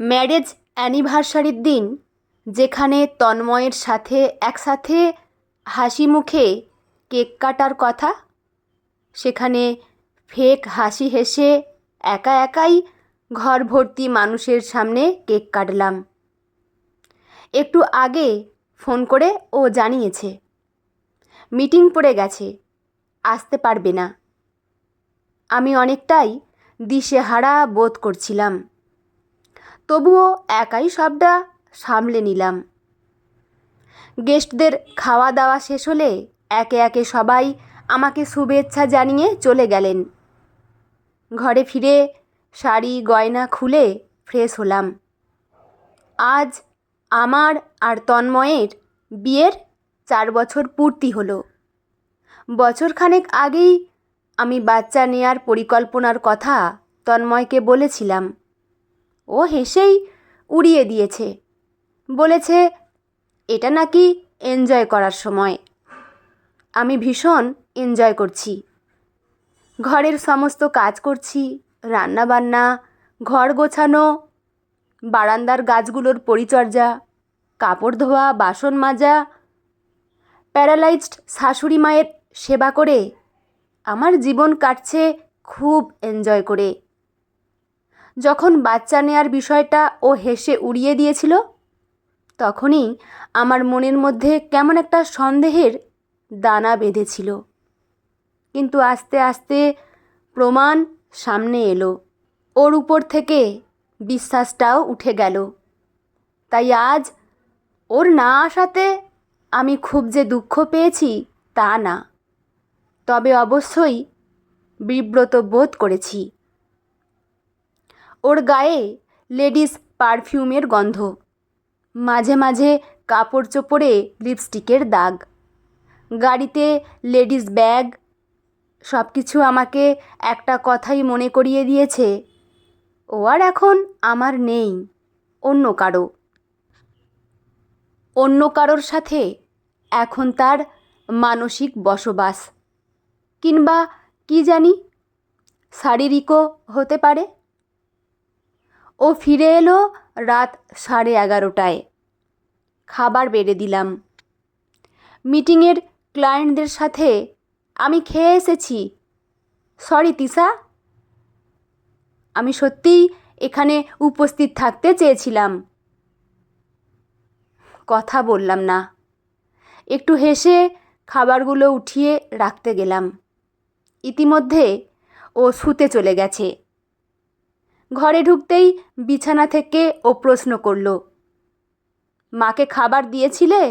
Marriage অ্যানিভার্সারির দিন যেখানে তন্ময়ের সাথে একসাথে হাসি মুখে কেক কাটার কথা, সেখানে ফেক হাসি হেসে একা একাই ঘর ভর্তি মানুষের সামনে কেক কাটলাম। একটু আগে ফোন করে ও জানিয়েছে মিটিং পড়ে গেছে, আসতে পারবে না। আমি অনেকটাই দিশেহারা বোধ করছিলাম, তবুও একাই সবটা সামলে নিলাম। গেস্টদের খাওয়া দাওয়া শেষ হলে একে একে সবাই আমাকে শুভেচ্ছা জানিয়ে চলে গেলেন। ঘরে ফিরে শাড়ি গয়না খুলে ফ্রেশ হলাম। আজ আমার আর তন্ময়ের বিয়ের 4 বছর পূর্তি হলো। বছরখানেক আগেই আমি বাচ্চা নেয়ার পরিকল্পনার কথা তন্ময়কে বলেছিলাম। ও হেসেই উড়িয়ে দিয়েছে, বলেছে এটা নাকি এনজয় করার সময়। আমি ভীষণ এনজয় করছি। ঘরের সমস্ত কাজ করছি, রান্না বান্না, ঘর গোছানো, বারান্দার গাছগুলোর পরিচর্যা, কাপড় ধোয়া, বাসন মাজা, প্যারালাইজড শাশুড়ি মায়ের সেবা করে আমার জীবন কাটছে খুব এনজয় করে। যখন বাচ্চা নেয়ার বিষয়টা ও হেসে উড়িয়ে দিয়েছিল, তখনই আমার মনের মধ্যে কেমন একটা সন্দেহের দানা বেঁধেছিল। কিন্তু আস্তে আস্তে প্রমাণ সামনে এলো, ওর উপর থেকে বিশ্বাসটাও উঠে গেল। তাই আজ ওর না আসাতে আমি খুব যে দুঃখ পেয়েছি তা না, তবে অবশ্যই বিব্রত বোধ করেছি। ওর গায়ে লেডিস পারফিউমের গন্ধ, মাঝে মাঝে কাপড় চোপড়ে লিপস্টিকের দাগ, গাড়িতে লেডিস ব্যাগ, সব কিছু আমাকে একটা কথাই মনে করিয়ে দিয়েছে, ও আর এখন আমার নেই, অন্য কারোর সাথে এখন তার মানসিক বসবাস, কিংবা কি জানি শারীরিকও হতে পারে। ও ফিরে এলো রাত 11:30টায়। খাবার বেড়ে দিলাম। মিটিংয়ের ক্লায়েন্টদের সাথে আমি খেয়ে এসেছি। সরি তিশা, আমি সত্যিই এখানে উপস্থিত থাকতে চেয়েছিলাম। কথা বললাম না, একটু হেসে খাবারগুলো উঠিয়ে রাখতে গেলাম। ইতিমধ্যে ও শুতে চলে গেছে। ঘরে ঢুকতেই বিছানা থেকে ও প্রশ্ন করল, মাকে খাবার দিয়েছিলে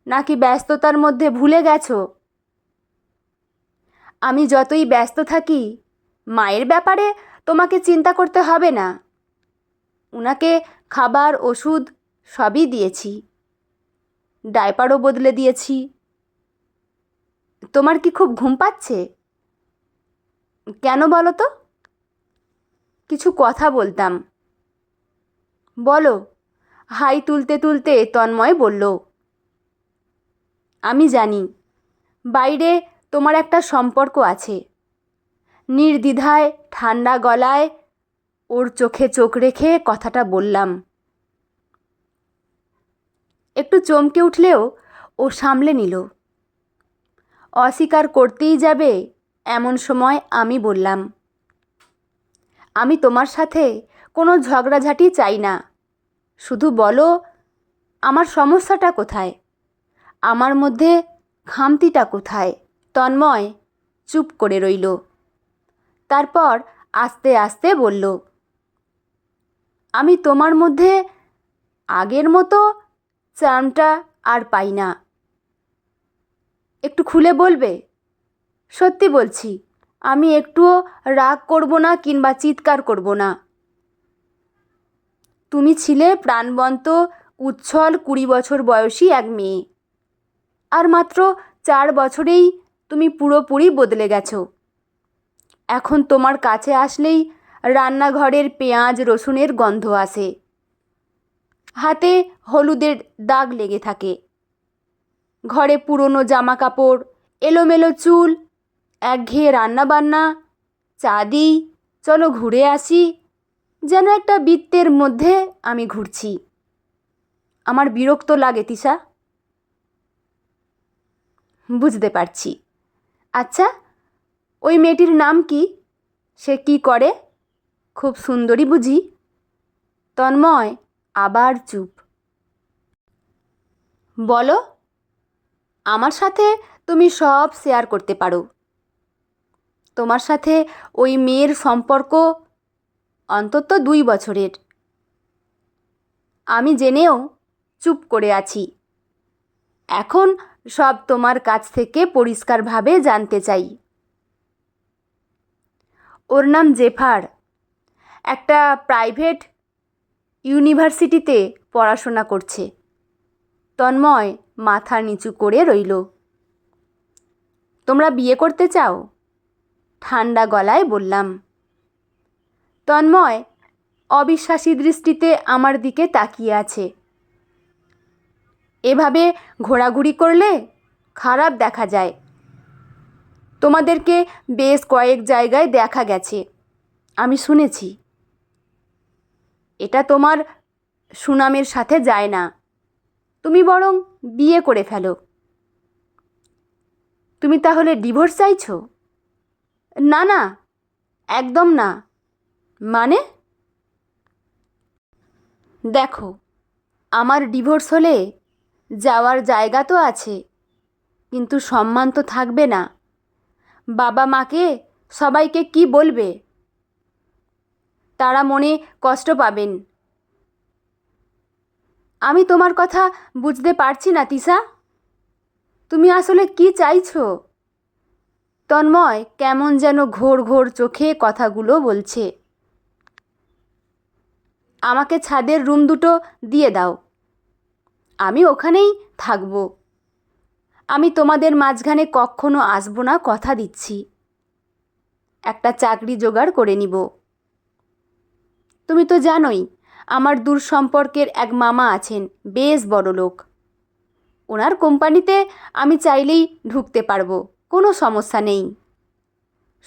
নাকি ব্যস্ততার মধ্যে ভুলে গেছো? আমি যতই ব্যস্ত থাকি, মায়ের ব্যাপারে তোমাকে চিন্তা করতে হবে না। উনাকে খাবার ওষুধ সবই দিয়েছি, ডায়পারও বদলে দিয়েছি। তোমার কি খুব ঘুম পাচ্ছে? কেন বলো তো? কিছু কথা বলতাম। বলো, হাই তুলতে তুলতে তন্ময় বলল। আমি জানি বাইরে তোমার একটা সম্পর্ক আছে। নির্দ্বিধায় ঠান্ডা গলায় ওর চোখে চোখ রেখে কথাটা বললাম। একটু চমকে উঠলেও ও সামলে নিল। অস্বীকার করতেই যাবে এমন সময় আমি বললাম, আমি তোমার সাথে কোনো ঝগড়াঝাটি চাই না। শুধু বলো আমার সমস্যাটা কোথায়, আমার মধ্যে খামতিটা কোথায়। তন্ময় চুপ করে রইল। তারপর আস্তে আস্তে বলল, আমি তোমার মধ্যে আগের মতো চার্মটা আর পাই না। একটু খুলে বলবে? সত্যি বলছি, আমি একটুও রাগ করব না কিংবা চিৎকার করব না। তুমি ছিলে প্রাণবন্ত উচ্ছল 20 বছর বয়সী এক মেয়ে, আর মাত্র 4 বছরেই তুমি পুরোপুরি বদলে গেছো। এখন তোমার কাছে আসলেই রান্নাঘরের পেঁয়াজ রসুনের গন্ধ আসে, হাতে হলুদের দাগ লেগে থাকে, ঘরে পুরনো জামা কাপড়, এলোমেলো চুল, একঘেয়ে রান্নাবান্না, চা দিই, চলো ঘুরে আসি, যেন একটা বৃত্তের মধ্যে আমি ঘুরছি। আমার বিরক্ত লাগে তিশা। বুঝতে পারছি। আচ্ছা, ওই মেয়েটির নাম কি? সে কি করে? খুব সুন্দরী বুঝি? তন্ময় আবার চুপ। বলো। আমার সাথে তুমি সব শেয়ার করতে পারো। তোমার সাথে ওই মেয়ের সম্পর্ক অন্তত 2 বছরের। আমি জেনেও চুপ করে আছি। এখন সব তোমার কাছ থেকে পরিষ্কারভাবে জানতে চাই। ওর নাম জেফার। একটা প্রাইভেট ইউনিভার্সিটিতে পড়াশোনা করছে। তন্ময় মাথা নিচু করে রইল। তোমরা বিয়ে করতে চাও? ঠান্ডা গলায় বললাম। তন্ময় অবিশ্বাসী দৃষ্টিতে আমার দিকে তাকিয়ে আছে। এভাবে ঘোরাঘুরি করলে খারাপ দেখা যায়। তোমাদেরকে বেশ কয়েক জায়গায় দেখা গেছে, আমি শুনেছি। এটা তোমার সুনামের সাথে যায় না। তুমি বরং বিয়ে করে ফেলো। তুমি তাহলে ডিভোর্স চাইছো? না না, একদম না। মানে? দেখো, আমার ডিভোর্স হলে যাওয়ার জায়গা তো আছে, কিন্তু সম্মান তো থাকবে না। বাবা মাকে, সবাইকে কি বলবে? তারা মনে কষ্ট পাবেন। আমি তোমার কথা বুঝতে পারছি না তিশা। তুমি আসলে কি চাইছো? তন্ময় কেমন যেন ঘোর ঘোর চোখে কথাগুলো বলছে। আমাকে ছাদের রুম দুটো দিয়ে দাও, আমি ওখানেই থাকবো। আমি তোমাদের মাঝখানে কখনো আসবো না, কথা দিচ্ছি। একটা চাকরি জোগাড় করে নিব। তুমি তো জানোই আমার দূর সম্পর্কের এক মামা আছেন, বেশ বড় লোক। ওনার কোম্পানিতে আমি চাইলেই ঢুকতে পারবো, কোনো সমস্যা নেই।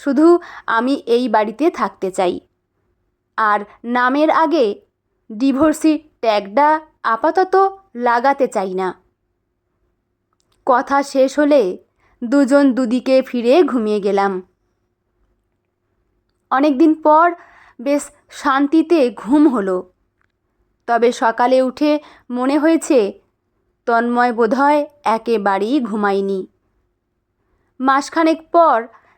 শুধু আমি এই বাড়িতে থাকতে চাই। আর নামের আগে ডিভোর্সি ট্যাগটা আপাতত লাগাতে চাই না। কথা শেষ হলে দুজন দুদিকে ফিরে ঘুমিয়ে গেলাম। অনেকদিন পর বেশ শান্তিতে ঘুম হলো। তবে সকালে উঠে মনে হয়েছে তন্ময় বোধহয় একেবারেই ঘুমায়নি। মাসখানেক পর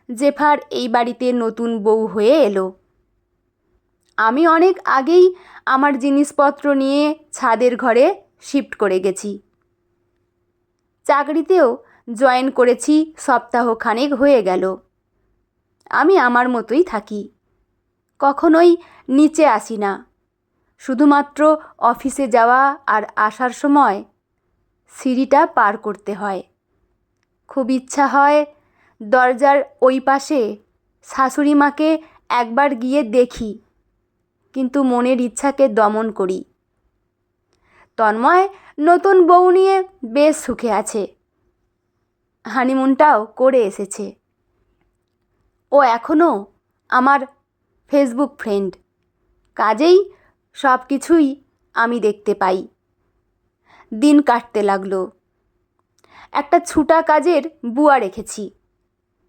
জেফার এই বাড়িতে নতুন বউ হয়ে এলো। আমি অনেক আগেই আমার জিনিসপত্র নিয়ে ছাদের ঘরে শিফট করে গেছি। চাকরিতেও জয়েন করেছি, সপ্তাহখানেক হয়ে গেল। আমি আমার মতোই থাকি, কখনোই নিচে আসি না। শুধুমাত্র অফিসে যাওয়া আর আসার সময় সিঁড়িটা পার করতে হয়। খুব ইচ্ছা হয় দরজার ওই পাশে শাশুড়ি মাকে একবার গিয়ে দেখি, কিন্তু মনের ইচ্ছাকে দমন করি। তন্ময় নতুন বউ নিয়ে বেশ সুখে আছে, হানিমুনটাও করে এসেছে। ও এখনও আমার ফেসবুক ফ্রেন্ড, কাজেই সব কিছুই আমি দেখতে পাই। দিন কাটতে লাগলো। একটা ছুটা কাজের বুয়া রেখেছি।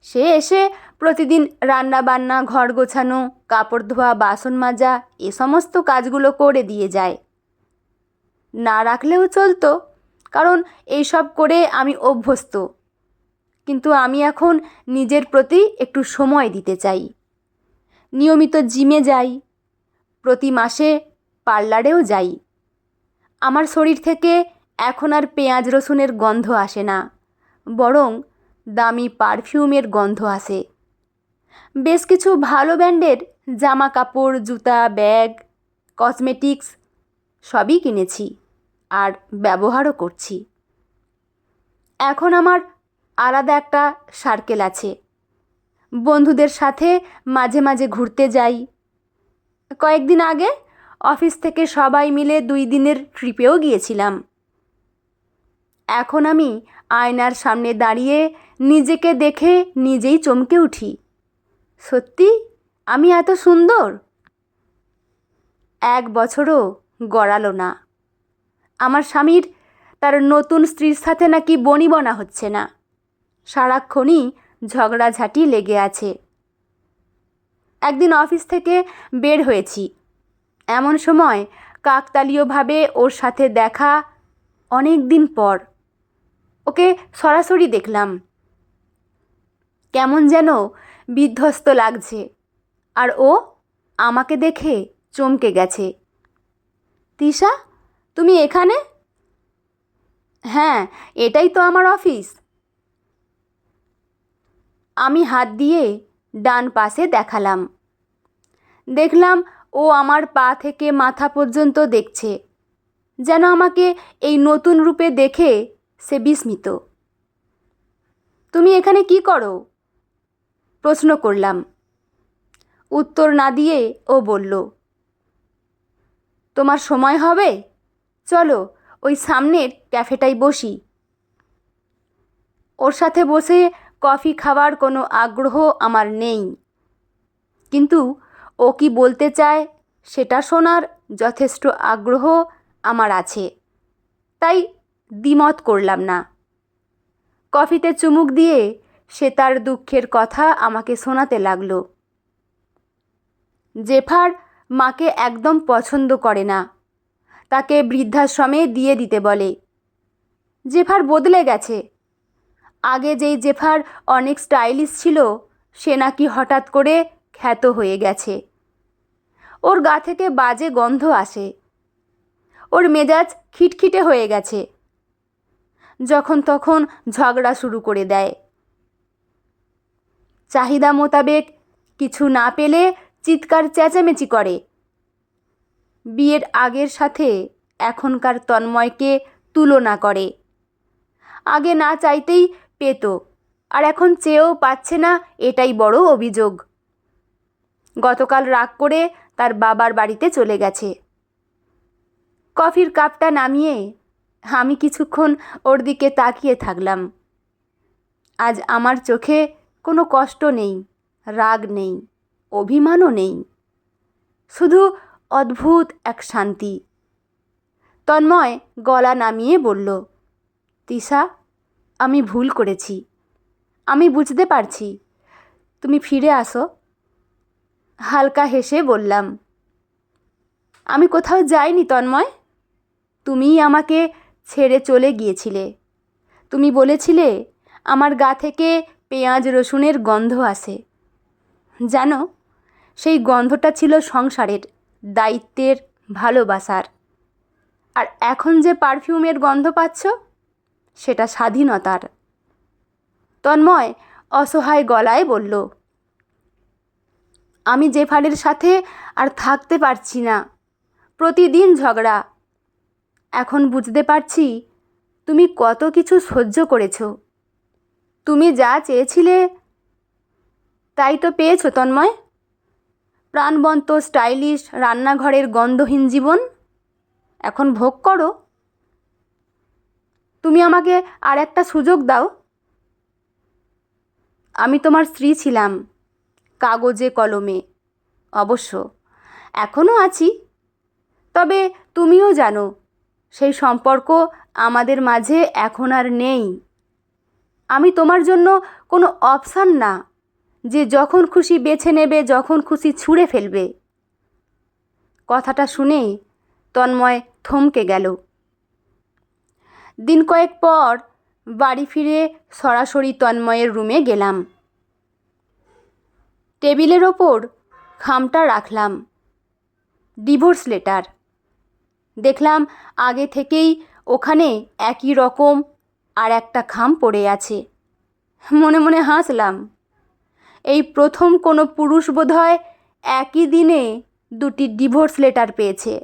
সে এসে প্রতিদিন রান্না বান্না, ঘর গোছানো, কাপড় ধোয়া, বাসন মাজা, এ সমস্ত কাজগুলো করে দিয়ে যায়। না রাখলেও চলতো, কারণ এইসব করে আমি অভ্যস্ত। কিন্তু আমি এখন নিজের প্রতি একটু সময় দিতে চাই। নিয়মিত জিমে যাই, প্রতি মাসে পার্লারেও যাই। আমার শরীর থেকে এখন আর পেঁয়াজ রসুনের গন্ধ আসে না, বরং দামি পারফিউমের গন্ধ আসে। বেশ কিছু ভালো ব্র্যান্ডের জামা কাপড়, জুতা, ব্যাগ, কসমেটিক্স সবই কিনেছি আর ব্যবহারও করছি। এখন আমার আলাদা একটা সার্কেল আছে। বন্ধুদের সাথে মাঝে মাঝে ঘুরতে যাই। কয়েকদিন আগে অফিস থেকে সবাই মিলে 2 দিনের ট্রিপেও গিয়েছিলাম। এখন আমি আয়নার সামনে দাঁড়িয়ে নিজেকে দেখে নিজেই চমকে উঠি। সত্যি আমি এত সুন্দর? 1 বছরও গড়ালো না। আমার স্বামীর তার নতুন স্ত্রীর সাথে নাকি বনিবনা হচ্ছে না, সারাক্ষণই ঝগড়াঝাটি লেগে আছে। একদিন অফিস থেকে বের হয়েছি, এমন সময় কাকতালীয়ভাবে ওর সাথে দেখা। অনেক দিন পর ওকে সরাসরি দেখলাম। কেমন যেন বিধ্বস্ত লাগছে, আর ও আমাকে দেখে চমকে গেছে। তিশা, তুমি এখানে? হ্যাঁ, এটাই তো আমার অফিস। আমি হাত দিয়ে ডান পাশে দেখালাম। দেখলাম ও আমার পা থেকে মাথা পর্যন্ত দেখছে, যেন আমাকে এই নতুন রূপে দেখে সে বিস্মিত। তুমি এখানে কি করো? প্রশ্ন করলাম। উত্তর না দিয়ে ও বলল, তোমার সময় হবে? চলো ওই সামনের ক্যাফেটায় বসি। ওর সাথে বসে কফি খাওয়ার কোনো আগ্রহ আমার নেই, কিন্তু ও কি বলতে চায় সেটা শোনার যথেষ্ট আগ্রহ আমার আছে, তাই দ্বিমত করলাম না। কফিতে চুমুক দিয়ে সে তার দুঃখের কথা আমাকে শোনাতে লাগলো। জেফার মাকে একদম পছন্দ করে না, তাকে বৃদ্ধাশ্রমে দিয়ে দিতে বলে। জেফার বদলে গেছে। আগে যেই জেফার অনেক স্টাইলিশ ছিল, সে নাকি হঠাৎ করে খ্যাত হয়ে গেছে। ওর গা থেকে বাজে গন্ধ আসে, ওর মেজাজ খিটখিটে হয়ে গেছে, যখন তখন ঝগড়া শুরু করে দেয়। চাহিদা মোতাবেক কিছু না পেলে চিৎকার চেঁচামেচি করে। বিয়ের আগের সাথে এখনকার তন্ময়কে তুলনা করে। আগে না চাইতেই পেত, আর এখন চেয়েও পাচ্ছে না, এটাই বড় অভিযোগ। গতকাল রাগ করে তার বাবার বাড়িতে চলে গেছে। কফির কাপটা নামিয়ে আমি কিছুক্ষণ ওর দিকে তাকিয়ে থাকলাম। আজ আমার চোখে কোনো কষ্ট নেই, রাগ নেই, অভিমানও নেই, শুধু অদ্ভুত এক শান্তি। তন্ময় গলা নামিয়ে বলল, তিশা, আমি ভুল করেছি। আমি বুঝতে পারছি, তুমি ফিরে আসো। হালকা হেসে বললাম, আমি কোথাও যাইনি তন্ময়। তুমিই আমাকে ছেড়ে চলে গিয়েছিলে। তুমি বলেছিলে আমার গা থেকে পেঁয়াজ রসুনের গন্ধ আসে। জানো, সেই গন্ধটা ছিল সংসারের, দায়িত্বের, ভালোবাসার। আর এখন যে পারফিউমের গন্ধ পাচ্ছ, সেটা স্বাধীনতার। তন্ময় অসহায় গলায় বলল, আমি জেফারের সাথে আর থাকতে পারছি না, প্রতিদিন ঝগড়া। এখন বুঝতে পারছি তুমি কত কিছু সহ্য করেছো। তুমি যা চেয়েছিলে তাই তো পেয়েছো তন্ময়। প্রাণবন্ত স্টাইলিশ রান্নাঘরের গন্ধহীন জীবন এখন ভোগ করো। তুমি আমাকে আর একটা সুযোগ দাও। আমি তোমার স্ত্রী ছিলাম, কাগজে কলমে অবশ্য, এখনও আছি। তবে তুমিও জানো, সেই সম্পর্ক আমাদের মাঝে এখন আর নেই। আমি তোমার জন্য কোনো অপশান না, যে যখন খুশি বেছে নেবে, যখন খুশি ছুঁড়ে ফেলবে। কথাটা শুনে তন্ময় থমকে গেল। দিন কয়েক পর বাড়ি ফিরে সরাসরি তন্ময়ের রুমে গেলাম। টেবিলের ওপর খামটা রাখলাম, ডিভোর্স লেটার। দেখলাম আগে থেকেই ওখানে একই রকম আর একটা খাম পড়ে আছে। মনে মনে হাসলাম। এই প্রথম কোনো পুরুষ বোধহয় একই দিনে দুটি ডিভোর্স লেটার পেয়েছে।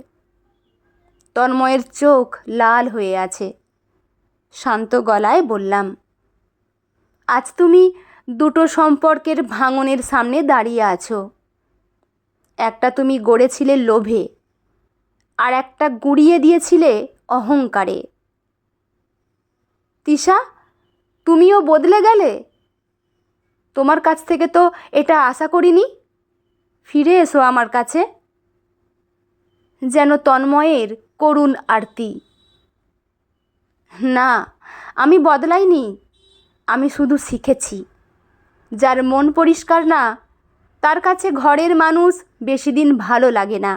তন্ময়ের চোখ লাল হয়ে আছে। শান্ত গলায় বললাম, আজ তুমি দুটো সম্পর্কের ভাঙনের সামনে দাঁড়িয়ে আছো। একটা তুমি গড়েছিলে লোভে, আর একটা গুঁড়িয়ে দিয়েছিলে অহংকারে। তিশা, তুমিও বদলে গেলে। তোমার কাছ থেকে তো এটা আশা করিনি। ফিরে এসো আমার কাছে। যেন তন্ময়ের করুণ আরতি। না, আমি বদলাইনি, আমি শুধু শিখেছি। যার মন পরিষ্কার না, তার কাছে ঘরের মানুষ বেশি দিন ভালো লাগে না।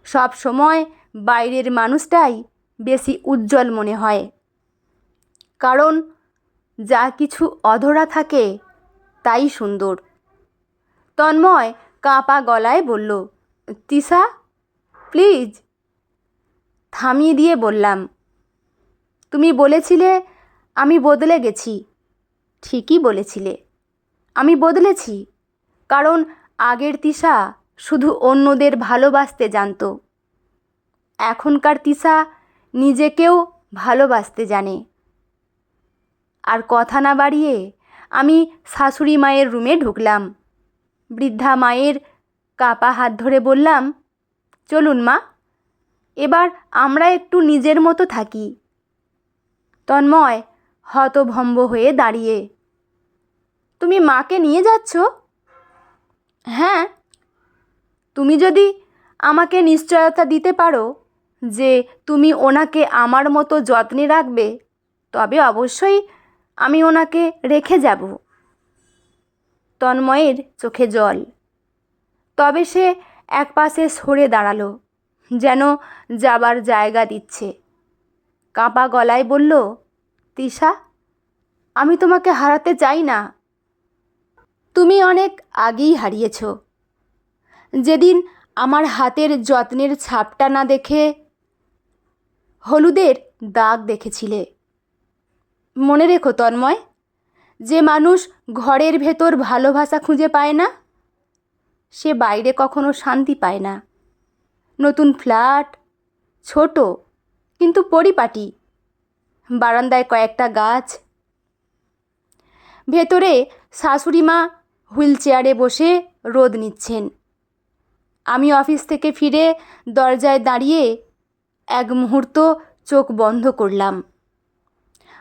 সব সময় বাইরের মানুষটাই বেশি উজ্জ্বল মনে হয়, কারণ যা কিছু অধরা থাকে তাই সুন্দর। তন্ময় কাঁপা গলায় বলল, তিশা প্লিজ। থামিয়ে দিয়ে বললাম, তুমি বলেছিলে আমি বদলে গেছি। ঠিকই বলেছিলে, আমি বদলেছি, কারণ আগের তিশা শুধু অন্যদের ভালোবাসতে জানতো। এখনকার তিশা নিজেকেও ভালোবাসতে জানে। আর কথা না বাড়িয়ে আমি শাশুড়ি মায়ের রুমে ঢুকলাম। বৃদ্ধা মায়ের কাপা হাত ধরে বললাম, চলুন মা, এবার আমরা একটু নিজের মতো থাকি। তন্ময় হতভম্ব হয়ে দাঁড়িয়ে, তুমি মাকে নিয়ে যাচ্ছ? হ্যাঁ, তুমি যদি আমাকে নিশ্চয়তা দিতে পারো যে তুমি ওনাকে আমার মতো যত্নে রাখবে, তবে অবশ্যই আমি ওনাকে রেখে যাব। তন্ময়ের চোখে জল। তবে সে একপাশে সরে দাঁড়ালো, যেন যাবার জায়গা দিচ্ছে। কাঁপা গলায় বলল, তিশা, আমি তোমাকে হারাতে চাই না। তুমি অনেক আগেই হারিয়েছ। যেদিন আমার হাতের যত্নের ছাপটা না দেখে হলুদের দাগ দেখেছিলে। মনে রেখো তন্ময়, যে মানুষ ঘরের ভেতর ভালোবাসা খুঁজে পায় না, সে বাইরে কখনো শান্তি পায় না। নতুন ফ্ল্যাট, ছোট কিন্তু পরিপাটি, বারান্দায় কয়েকটা গাছ। ভেতরে শাশুড়ি মা হুইল চেয়ারে বসে রোদ নিচ্ছেন। আমি অফিস থেকে ফিরে দরজায় দাঁড়িয়ে এক মুহূর্ত চোখ বন্ধ করলাম।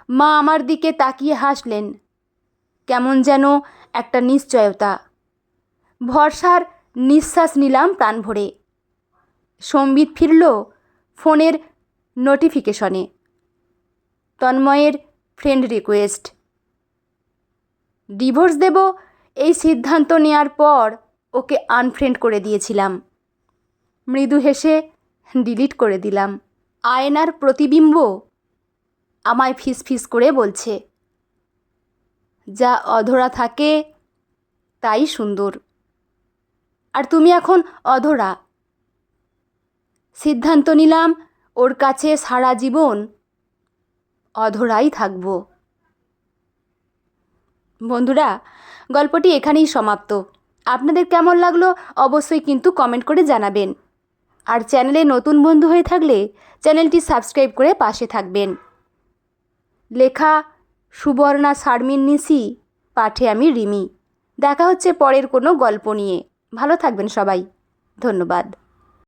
মা আমার দিকে তাকিয়ে হাসলেন, কেমন যেন একটা নিশ্চয়তা। ভরসার নিঃশ্বাস নিলাম প্রাণ ভরে। সম্বিত ফিরল ফোনের নোটিফিকেশনে, তন্ময়ের ফ্রেন্ড রিকোয়েস্ট। ডিভোর্স দেব এই সিদ্ধান্ত নেওয়ার পর ওকে আনফ্রেন্ড করে দিয়েছিলাম। মৃদু হেসে ডিলিট করে দিলাম। আয়নার প্রতিবিম্ব আমায় ফিসফিস করে বলছে, যা অধরা থাকে তাই সুন্দর। আর তুমি এখন অধরা। সিদ্ধান্ত নিলাম ওর কাছে সারা জীবন অধরাই থাকব। বন্ধুরা, গল্পটি এখানেই সমাপ্ত। আপনাদের কেমন লাগলো অবশ্যই কিন্তু কমেন্ট করে জানাবেন। আর চ্যানেলে নতুন বন্ধু হয়ে থাকলে চ্যানেলটি সাবস্ক্রাইব করে পাশে থাকবেন। লেখা সুবর্ণা শারমিন নিশি, পাঠে আমি রিমি। দেখা হচ্ছে পরের কোনো গল্প নিয়ে। ভালো থাকবেন সবাই। ধন্যবাদ।